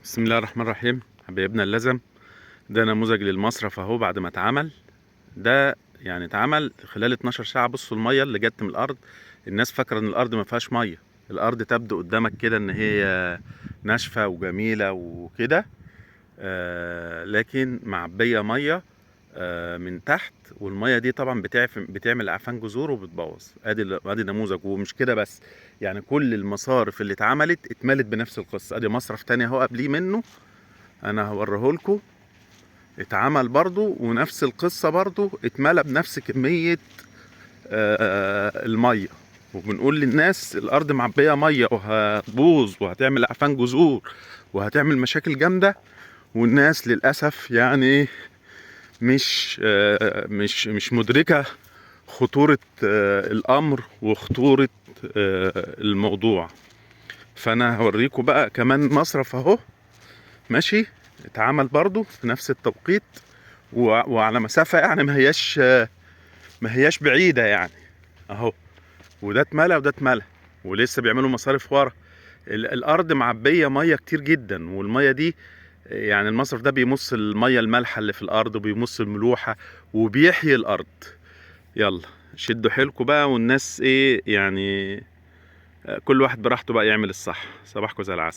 بسم الله الرحمن الرحيم. حبايبنا اللزم ده نموذج للمصرف اهو بعد ما اتعمل. ده يعني اتعمل خلال 12 ساعة. بصوا المية اللي جت من الارض. الناس فاكرة ان الارض ما فيهاش مية. الارض تبدو قدامك كده ان هي ناشفة وجميلة وكده، لكن معبية مية من تحت. والمية دي طبعا بتعمل اعفان جذور وبتبوظ. ادي نموذج. ومش كده بس، يعني كل المصارف اللي اتعملت اتملت بنفس القصة. ادي مصرف تاني اهو قبليه منه، انا هوريهولكوا. اتعمل برضو ونفس القصة، برضو اتملى بنفس كمية المية. وبنقول للناس الارض معبية مية وهتبوظ وهتعمل اعفان جذور وهتعمل مشاكل جامدة. والناس للأسف يعني مش مدركة خطورة الامر وخطورة الموضوع. فانا هوريكم بقى كمان مصرف اهو ماشي، اتعمل برضو في نفس التوقيت وعلى مسافة يعني ما هياش بعيدة يعني اهو. وده اتملى وده اتملى، ولسه بيعملوا مصارف ورا. الارض معبية مية كتير جدا، والمية دي يعني المصرف ده بيمص المية المالحة اللي في الارض وبيمص الملوحة وبيحيي الارض. يلا شدوا حيلكوا بقى، والناس ايه يعني، كل واحد براحته بقى يعمل الصح. صباحكم زي العسل.